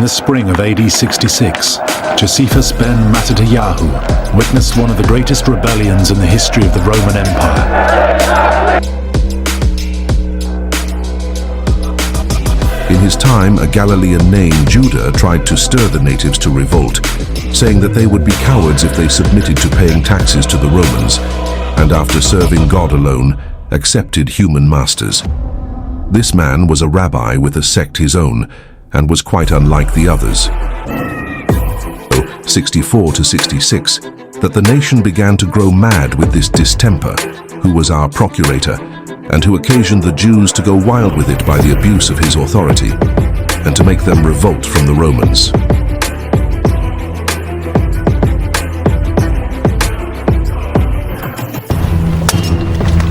the spring of AD 66, Josephus ben Mattatayahu witnessed one of the greatest rebellions in the history of the Roman Empire. In his time, a Galilean named Judah tried to stir the natives to revolt, saying that they would be cowards if they submitted to paying taxes to the Romans, and after serving God alone, accepted human masters. This man was a rabbi with a sect his own, and was quite unlike the others. 64 to 66, that the nation began to grow mad with this distemper, who was our procurator, and who occasioned the Jews to go wild with it by the abuse of his authority, and to make them revolt from the Romans.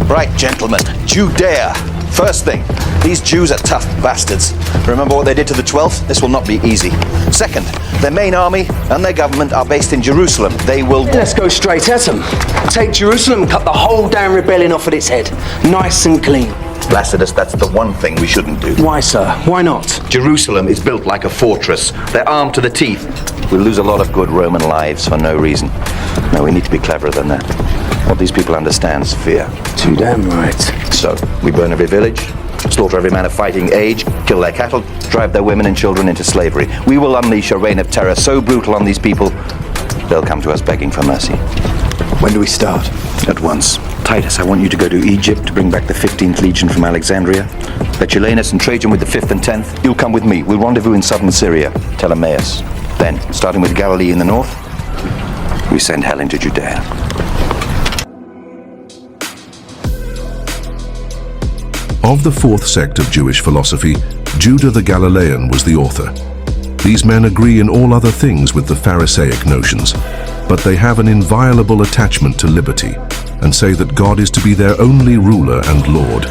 Right, gentlemen, Judea. First thing, these Jews are tough bastards. Remember what they did to the 12th? This will not be easy. Second, their main army and their government are based in Jerusalem. They will... Let's go straight at them. Take Jerusalem and cut the whole damn rebellion off at its head. Nice and clean. Placidus, that's the one thing we shouldn't do. Why, sir? Why not? Jerusalem is built like a fortress. They're armed to the teeth. We'll lose a lot of good Roman lives for no reason. No, we need to be cleverer than that. What these people understand is fear. Too damn right. So, we burn every village, slaughter every man of fighting age, kill their cattle, drive their women and children into slavery. We will unleash a reign of terror so brutal on these people, they'll come to us begging for mercy. When do we start? At once. Titus, I want you to go to Egypt to bring back the 15th Legion from Alexandria. Let and Trajan with the 5th and 10th. You'll come with me. We'll rendezvous in southern Syria, Ptolemais. Then, starting with Galilee in the north, we send hell into Judea. Of the fourth sect of Jewish philosophy, Judah the Galilean was the author. These men agree in all other things with the Pharisaic notions, but they have an inviolable attachment to liberty and say that God is to be their only ruler and Lord.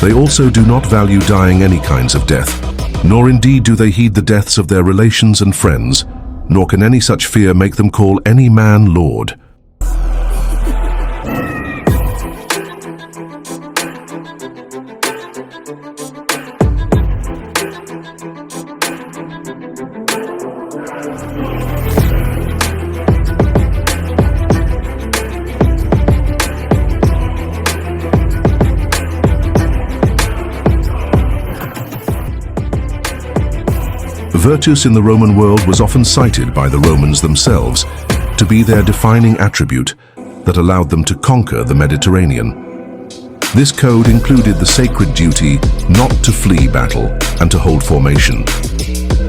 They also do not value dying any kinds of death, nor indeed do they heed the deaths of their relations and friends, nor can any such fear make them call any man Lord. Virtus in the Roman world was often cited by the Romans themselves to be their defining attribute that allowed them to conquer the Mediterranean. This code included the sacred duty not to flee battle and to hold formation.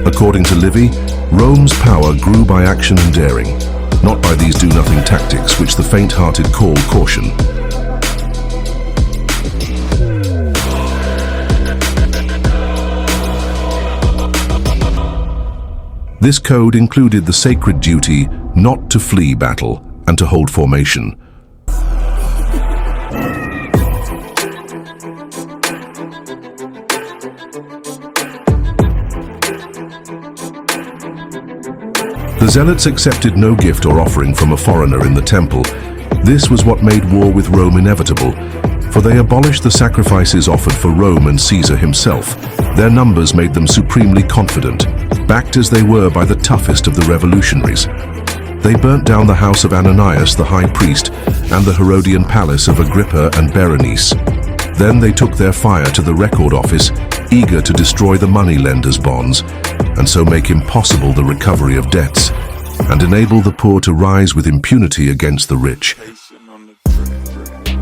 According to Livy, Rome's power grew by action and daring, not by these do-nothing tactics which the faint-hearted call caution. This code included the sacred duty not to flee battle and to hold formation. The Zealots accepted no gift or offering from a foreigner in the temple. This was what made war with Rome inevitable, for they abolished the sacrifices offered for Rome and Caesar himself. Their numbers made them supremely confident, backed as they were by the toughest of the revolutionaries. They burnt down the house of Ananias the high priest and the Herodian palace of Agrippa and Berenice. Then they took their fire to the record office, eager to destroy the money-lenders' bonds, and so make impossible the recovery of debts, and enable the poor to rise with impunity against the rich.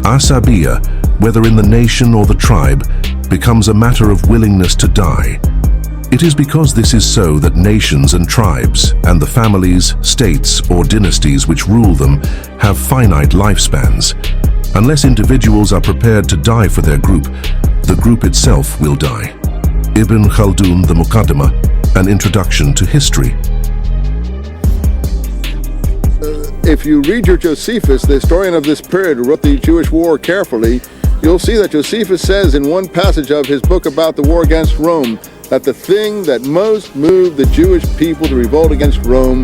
Asabiya, whether in the nation or the tribe, becomes a matter of willingness to die. It is because this is so that nations and tribes, and the families, states, or dynasties which rule them, have finite lifespans. Unless individuals are prepared to die for their group, the group itself will die. Ibn Khaldun, the Muqaddimah, an introduction to history. If you read your Josephus, the historian of this period who wrote the Jewish war carefully, you'll see that Josephus says in one passage of his book about the war against Rome that the thing that most moved the Jewish people to revolt against Rome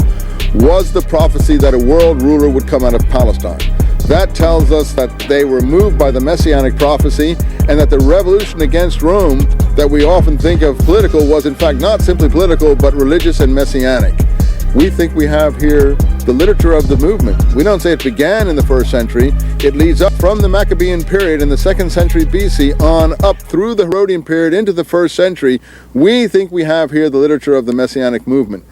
was the prophecy that a world ruler would come out of Palestine. That tells us that they were moved by the messianic prophecy, and that the revolution against Rome that we often think of political was in fact not simply political, but religious and messianic. We think we have here the literature of the movement. We don't say it began in the 1st century. It leads up from the Maccabean period in the 2nd century BC on up through the Herodian period into the 1st century. We think we have here the literature of the messianic movement.